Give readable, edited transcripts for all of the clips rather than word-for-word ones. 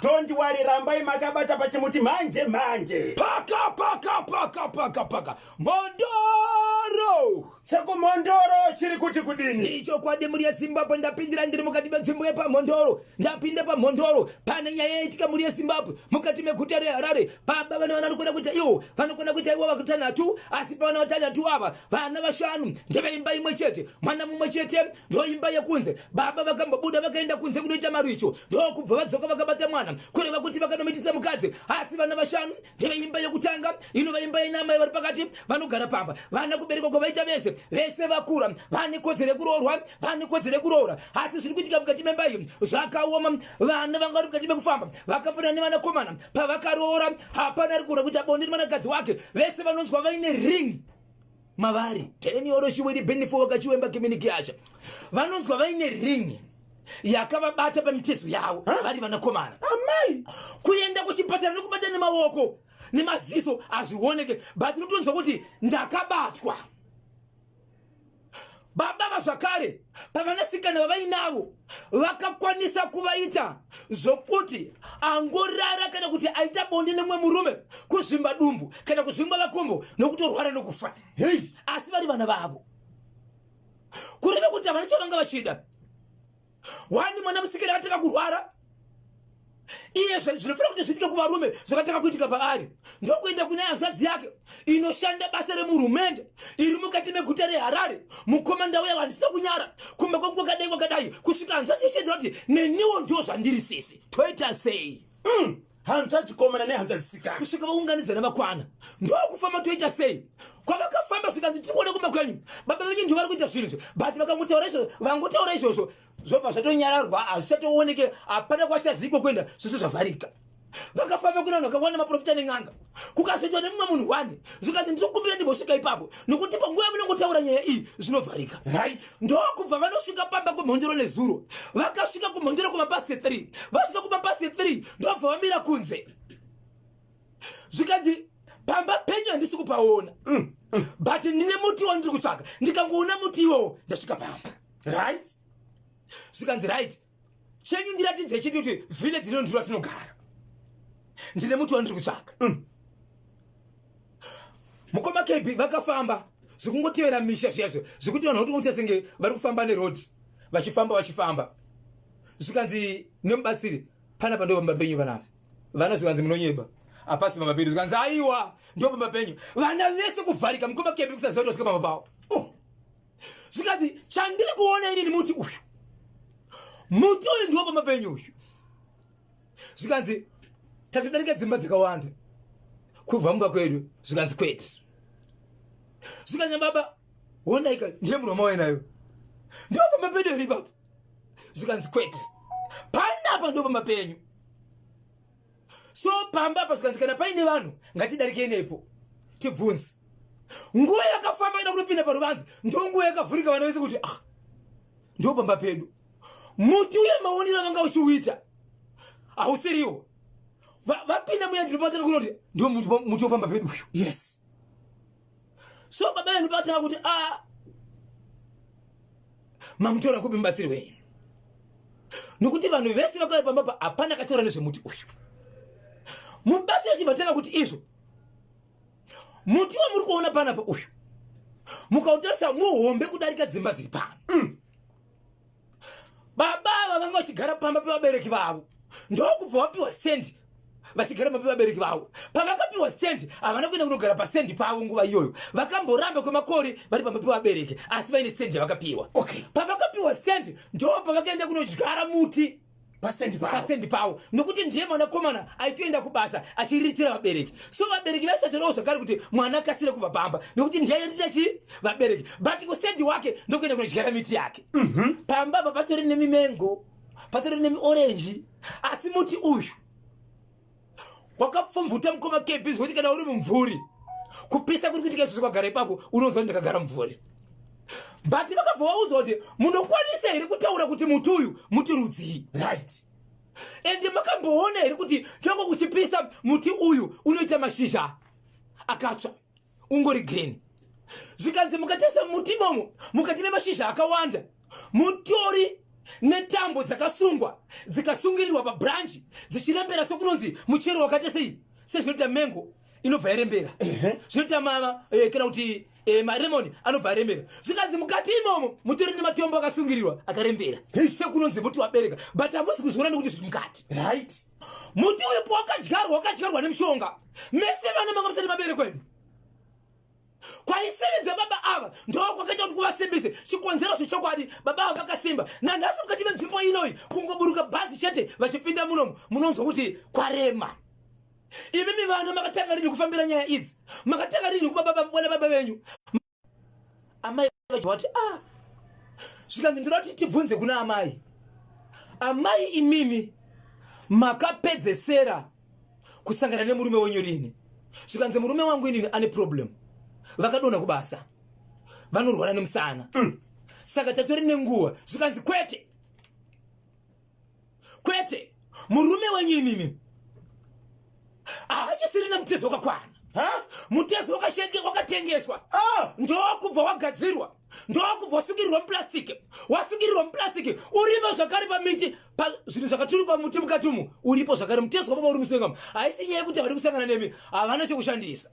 Don't worry, rambai makabata pachimuti manje. Paka. Mondoro! Chako Mondoro chiri kuti kudini? Icho kwa muri ya Zimbabwe ndapindira ndiri mukati menzvimbo yepa Mondoro. Ndapinda pa Mondoro. Pane nyaya yaitika muri ya Zimbabwe. Mukati meguta reHarare. Baba vana vanokwenda kuita iwo. Vanokwenda kuita iwo vakutanhatu. Asi pavana vatanhatu ava. Vana vashanu. Ndevaimba imwe chete. Mwana mumwe chete. Ndoimba yekunze. Baba vakambobuda vakaenda kunze kunoita maricho. Ndokubva vadzoka vakabata mwana. Kureva kuti vakanomitisa mukadzi. Asi vana vashanu. Ndevaimba yekutanga. Inovaimba inamai vari pakati. Vanogara pamba. Vana kuberekwa kwavaita vese vakura. Vane kodzero yekuroorwa. Vane kodzero yekuroora. Asi zviri kuitika mukati memba iyi zvakaoma. Vana vanga vari mukati mekufamba. Vakafanana nevanakomana. Pavakaroora hapana ari kuona kuti abonde nemwanakadzi wake. Vese vanonzwa vaine ring mavari. Teni oro shiwiri benefo wakachiwemba kiminiki yasha. Vanonzwa vaine ring yakavabata pamitezo yavo vari vanakomana. Amai! Kuenda kuchipatara nokubata nemaoko nemaziso azvioneke. But unotonzwa kuti ndakabatwa. Baba vazvakare pavanasikana vavainavo vakakwanisa kuvaita zvokuti angorara kana kuti aita bonde nemwe murume kuzvimba dumbu kana kuzvimba vakombo nokutorwara nokufa. Hey! Asi vari vana vavo. Kureva kuti havana chavanga vachida. Wani mwana musikana ataka kurwara. Iye zvinofanira kuti zviitike kuvarume zvakataka kuitika paari. Ndokuenda kuna hanzvadzi yake inoshanda basa remurumende iri mukati meguta reHarare. Mukomanda uya handisina kunyara kumbe kwakadai kusvika hanzvadzi yeshedzera kuti neniwo ndo zvandiri sisi. Toita sei? Hanzvadzi komana nehanzvadzi sikana. Kusvika vaunganidzana vakwana. Ndokufamba toita sei? Kwavakafamba zvikanzi tikuona kumakwenyu. Baba venyu ndo vari kuita zvinhu. But vakangotaura izvozvo, vangotaura izvozvo. Zvobva zvatonyararwa, hazvichatooneke, hapana kwachaziko kwenda, zvose zvavharika. Vakafamba kuna vanhu vakawanda maprofita nen'anga. Kukazoitwa nemumwe munhu wani. Zvikanzi ndinokumbira ndimbosvika ipapo. Nokuti panguva yamunongotaura nyaya iyi zvinovharika. Right. Ndokubva vanosvika pamba kumhondero nezuro. Vakasvika kumhondero kumapasi 3. Vasvika kumapasi 3 ndobva vamira kunze. Zvikanzi pamba penyu handisi kupaona. But ndine muti wandiri kutsvaka. Ndikangoona muti iwowo ndasvika pamba. Right? Zvikanzi right. Chenyu ndiratidze chiti kuti village rino ndiro ratinogara. Ndine muti wandiri kutsvaka. Mukoma KB vakafamba. Zvikungotevera misha zviyazvo. Zvikuti vanhu vanotoita senge vari kufamba neroad. Vachifamba. Zvikanzi nemubatsiri pana pando pamba penyu vanapa. Vana zvikanzi munonyeba. Apasi pamba penyu. Zvikanzi aiwa ndo pamba penyu. Vana vese kuvharika mukoma KB kusaziva kuti vasvika pamba pavo. Zvikanzi chandiri kuona ini ni muti uyu. Muti uyu ndiwo pamba penyu uyu. Zvikanzi tatodarika dzimba dzakawanda. Kubva muka kwedu zvikanzi kwete. Zvikanzi baba wonaika ndiye munhu wamawenayo. Ndo pamba penyu iri baba. Zvikanzi kwete. Panapa ndo pamba penyu. So pamba apa zvikanzi kana paine vanhu ngatidarike nepo. Tibvunze. Nguva yakafamba ida kunopinda paruvanzi ndo nguva yakavhurika vana vese kuti ndo pamba pedu. Muti uye maonero vanga uchiuita hausiriwo. Vapinda muya ndinobatana kuti ndio muti wopamba pedu uyu. Yes. So baba yanobatana kuti mamutora kupi mubatsiri wenyu. Nokuti vanhu vese vakauya pamba hapana kataura nezvemuti uyu. Mubatsiri achibatana kuti izvo muti wamuri kuona panapa uyu mukautarisa muhombe kudarika dzimba dziri pano. Baba vanga vachigara pamba pevabereki vavo. Ndokubva vapiwa stand vachigara pamba pevabereki vavo. Pavakapiwa stand havana kuenda kunogara pastand pavo nguva iyoyo. Vakamboramba kwemakore vari pamba pevabereki asi vaine stand yavakapiwa. Okay. Pavakapiwa stand ndo pavakaenda kunodyara muti pastand pavo. Nokuti ndiye mwanakomana aitoenda kubasa achiriritira vabereki. So vabereki vasatorowo zvakare kuti mwana akasire kubva pamba. Nokuti ndiye aitira chi vabereki. But kustand wake ndokuenda kunodyara miti yake. Pamba apa patori nemimengo, patori nemiorenji. Asi muti uyu wakapfumvuta mukoma KB zvekuti kana uri mumvuri kupisa kuri kuitika izvo kwagara ipapo unonzwa ndakagara mumvuri. But vakabva vaudzwa kuti munokwanisa here kutaura kuti muti uyu muti rudzii. Right. Ende makamboona here kuti nyange kuchipisa muti uyu unoita mashizha akatsva ungori green. Zvikanzi mukatarisa muti imomo mukati memashizha akawanda mutori netambo dzakasungwa dzikasungirirwa pabranch dzichirembera sokunonzi muchero wakati sei sezvinoita mengo inobva yarembera zvinoita kana kuti maremoni anobva arembera zvikanzi mukati imomo mutori nematombo akasungirirwa akarembera sekunonzi muti wabereka but hamusi kuzviona nekuti zviri mukati right muti uyopo wakadyarwa nemishonga mese vana manga musati maberekwa imi kwaisevenza baba ava ndokwakaita kuti kuvasimbise chikonzero zvechokwadi baba ava vakasimba nanhasi mukati menzvimbo inoyi kungoburuka bhazi chete vachipinda munomu munonzwa kuti kwarema. Imimi vana makatanga rini kufambira nyaya idzi makatanga rini kubabana baba venyu amai vachati zvikanzi ndinoti tibvunze kuna amai imimi makapedzesera kusangana nemurume wenyu rini zvikanzi murume wangu inini ane problem vakadona kubasa vanorwara nemusana saka tatori nenguva zvikanzi kwete murume wenyu imimi hachisirina mutezo wakakwana mutezo wakatengeswa ndokubva wagadzirwa ndokubva wasungirirwa muplastiki uripo zvakare pamiti zvinhu zvakaturikwa muti mukati umu uripo zvakare mutezo wababa uri musengamu haisi nyaya yekuti vari kusangana nemi havana chokushandisa.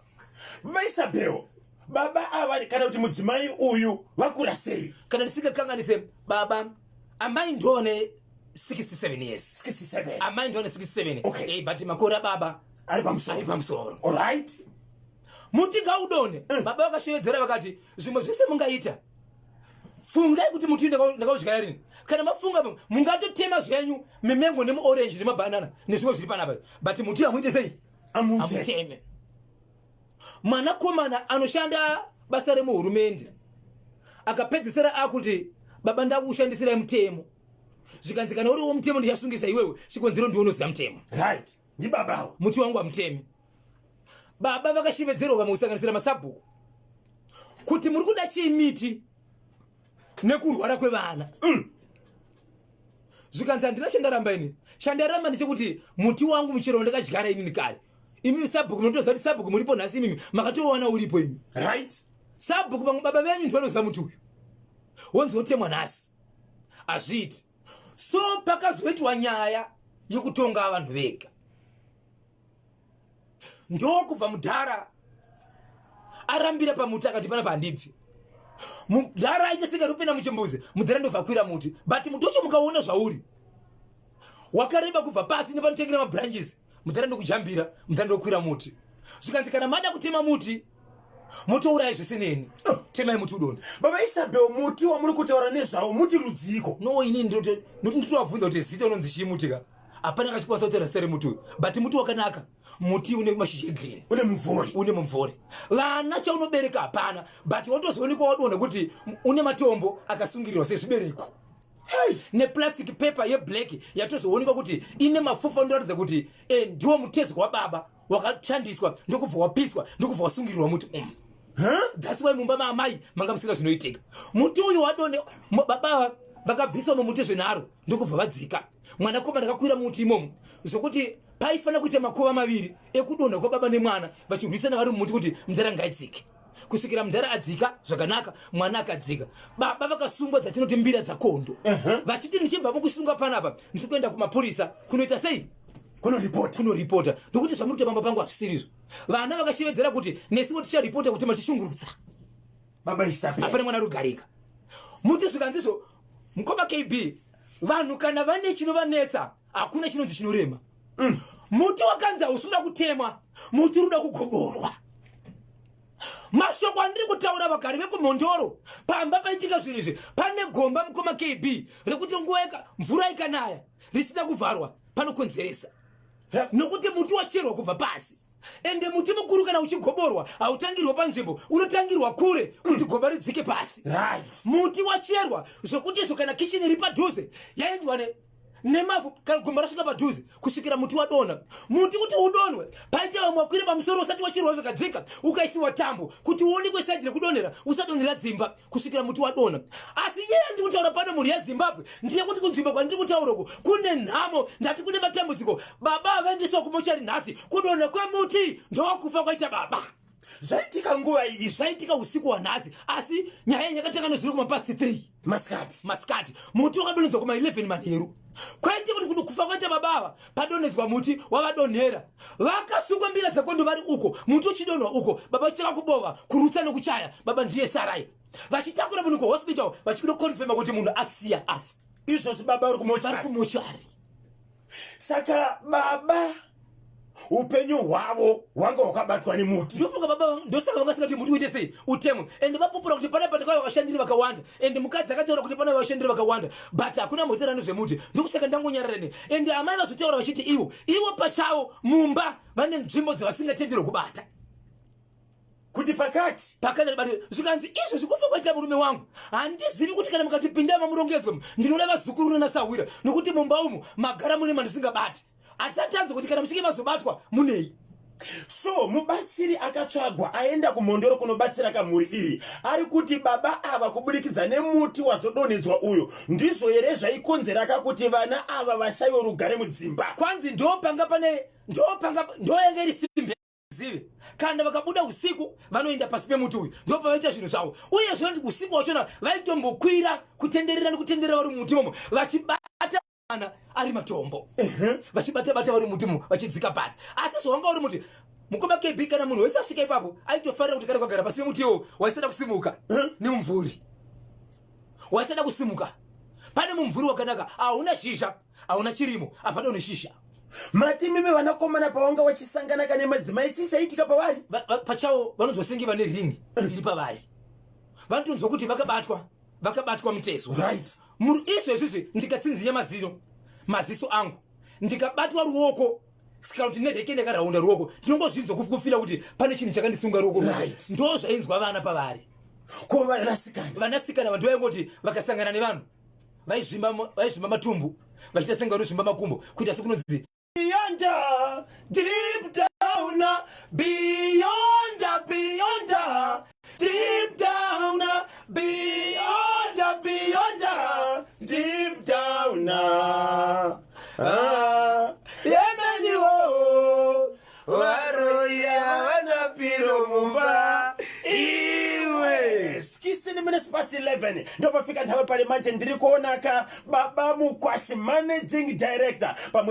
Isabel baba ava kana kuti mudzimai uyu vakura sei kana ndisingakanganise baba amai ndone 67 years 67 amai ndone 67 okay. But makore baba ari pamusoro alright muti ngaudone baba vakashevedzera vakati zvimwe zvese mungaita fungai kuti muti ndakaudyara rini kana mafunga mungatotema zvenyu mimengo nemuorange nemabanana nezvimwe zviri panapa but muti hamuite sei amuteme. Mwanakomana anoshanda basa remuhurumende akapedzisira akuti baba ndakushandisira mutemo zvikanzi kana uriwo mutemo ndichasungisa iwewe chikonzero ndionoziva mutemo right ndi babawo muti wangu amutemi. Baba vakashevedzerwa vamusanganisira masabhuku kuti muri kuda chiimiti nekurwara kwevana zvikanzi handina chandaramba ini chandaramba ndechekuti muti wangu muchero ndakadyara inini kare imi sabhuku munotoziva kuti sabhuku muripo nhasi imimi makatowana uripo imi right sabhuku vamwe baba venyu ndivanoziva muti uyu wonzotemwa nhasi hazviiti so pakazoitwa nyaya yekutonga vanhu vega ndokubva mudhara arambira pamuti akati pana pandibvi mudhara aita singarupinda muchimbuzi mudhara ndobva akwira muti but muti wacho mukaona zvauri wakareba kubva pasi nepanotengera mabranches mudhara ndokujambira mudhara ndokwira muti zvikanzi kana mada kutema muti motouraya zvisineni temai muti udona. Baba Isabel muti wamuri kutaura nezvawo muti rudziko no inini ndotovabvunza kuti zita unonzi chimutika hapana kachikwanisa kutaura zita remuti uyu but muti wakanaka muti une mashizha egreen une mumvuri vana chaunobereka hapana but watozoonekwa wadona kuti une matombo akasungirirwa sezvibereko neplastic paper yeblack yatozoonekwa kuti ine mafufa ndoratidza kuti ndiwo mutezo wababa wakashandiswa ndokubva wapiswa ndokubva wasungirirwa muti that's why mumba maamai manga musina zvinoitika muti uyu wadone baba vakabviswa mumuti zvenharo ndokubva vadzika mwanakomana akakwira muti imomo zvokuti paifana kuita makova maviri ekudonha kwababa nemwana vachirwisana vari mumuti kuti mudhara ngaidzike kusvikira mudhara adzika zvakanaka mwana akadzika baba vakasungwa dzatinoti mbira dzakondo vachiti ndichibva mukusunga panapa ndiri kuenda kumapurisa kunoita sei kunoripota ndokuti zvamuri pamba pangu hazvisirizvo vana vakashevedzera kuti nesiwo ticharipota kuti matishungurudza baba Isabel hapana mwana rugarika muti zvikanzizvo mukoma KB vanhu kana vane chinovanetsa hakuna chinonzi chinorema muti wakanzi hausuda kutemwa muti ruda kugoborwa mashoko andiri kutaura vagari vekumhondoro pamba paitika zvinhu izvi pane gomba mukoma KB rekuti nguva mvura ikanaya risina kuvharwa panokonzeresa nokuti muti wacherwa kubva pasi ende muti mukuru kana uchigoborwa hautangirwa panzvimbo unotangirwa kure kuti gomba ridzike pasi muti wacherwa zvokuti izvo kana kicheni iri padhuze yaendwa nemavhu kana gomba rasvika padhuze kusvikira muti wadonha muti kuti udonhwe paita vamwe wakwira pamusoro usati wacherwa zvakadzika ukaisiwa tambo kuti uonekwe saidhi rekudonhera usadonhera dzimba kusvikira muti wadonha asi nyaya ndiri kutaura pano mhuri yezimbabwe ndiyekuti kunzvimbo kwandiri kutaurako kune nhamo ndati kune matambudziko baba avaendeswa kumochari nhasi kudonha kwemuti ndokufa kwaita baba Zvaitika nguva iyi. Zvaitika usiku wanhasi. Asi nyaya yakatanga zviri kuma past 3 masikati. Muti wakadonhedzwa kuma 11 manheru. Kwaite kuti kufa kwaita baba padonhedzwa muti wakadonhera. Vakasuka mbira dzakondo vari uko. Muti uchidonhwa uko. Baba chichaka kubova kurutsa nekuchaya. Baba ndiye Sarai. Vachitakura munhu kuhospital vachikuda confirma kuti munhu asiya afa. Izvozvi baba uri kumochari. Saka baba upenyu hwavo hwanga hwakabatwa nemuti. Ndofunga baba ndosaka vangasingati muti uite sei utemwe. Ende vapupura kuti pana patakauya vashandiri vakawanda. Ende mukadzi akataura kuti pana vashandiri vakawanda. But hakuna muzera nezvemuti. Ndokusaka ndangonyararene. Ende amai vazotaura vachiti ivo pachavo mumba vane nzvimbo dzavasingatenderwi kubata. Kuti pakati zvikanzi izvo zvikufa kwaita murume wangu handizivi kuti kana mukatipinda mamurongedzwe ndinoda vazukuru nasawira nokuti mumba umu magara mune mandisingabati achatanzwa kuti kana muchinge mazobatwa munei. So mubatsiri akatsvagwa aenda kumhondoro kunobatsira kamuri iyi ari kuti baba ava kubudikidza nemuti wazodonhedzwa uyu ndizvo here zvaikonzera kuti vana ava vashayiwe rugare mudzimba. Kwanzi ndoyanga iri simbe zive kana vakabuda usiku vanoenda pasi pemuti uyu ndopavaita zvinhu zvavo uye zvino usiku wachona vaitombokwira kutenderera nekutenderera vari mumuti momo vachibata ana ari matombo vachibata vari mumuti momo vachidzika pasi. Asi zvawanga uri muti mukoma KB kana munhu wese asvika ipapo aitofarira kuti kana kwagara pasi pemuti iwo waisada kusimuka nemumvuri waisada kusimuka. Pane mumvuri wakanaka hauna shisha hauna chirimo apana une shisha. Matimime vanakomana pawanga vachisangana kane madzimai chichaitika pavari pachavo vanonzwa senge vane ringi iri pavari vanotonzwa kuti vakabatwa mutezo. Right. Izvozvi ndikatsinzinya maziso angu ndikabatwa ruoko kana kuti nedheke ndakaraunda ruoko ndinongozvinzwa kufila kuti pane chinhu chakandisunga ruoko. Right. Ndo zvainzwa vana pavari. Ko vanasikana vantu vaingoti vakasangana nevanhu vaizvimba matumbu vachiita senga vanozvimba makumbo kuita sekunonzi beyond, deep down, beyond, deep down, beyond, deep down. Yemeni wo waroya wanapiro mumba iwe. Skisi ni minutes past 11 ndopafika nthawe pale manje ndiri kuona ka baba Mukwashe managing director pamwe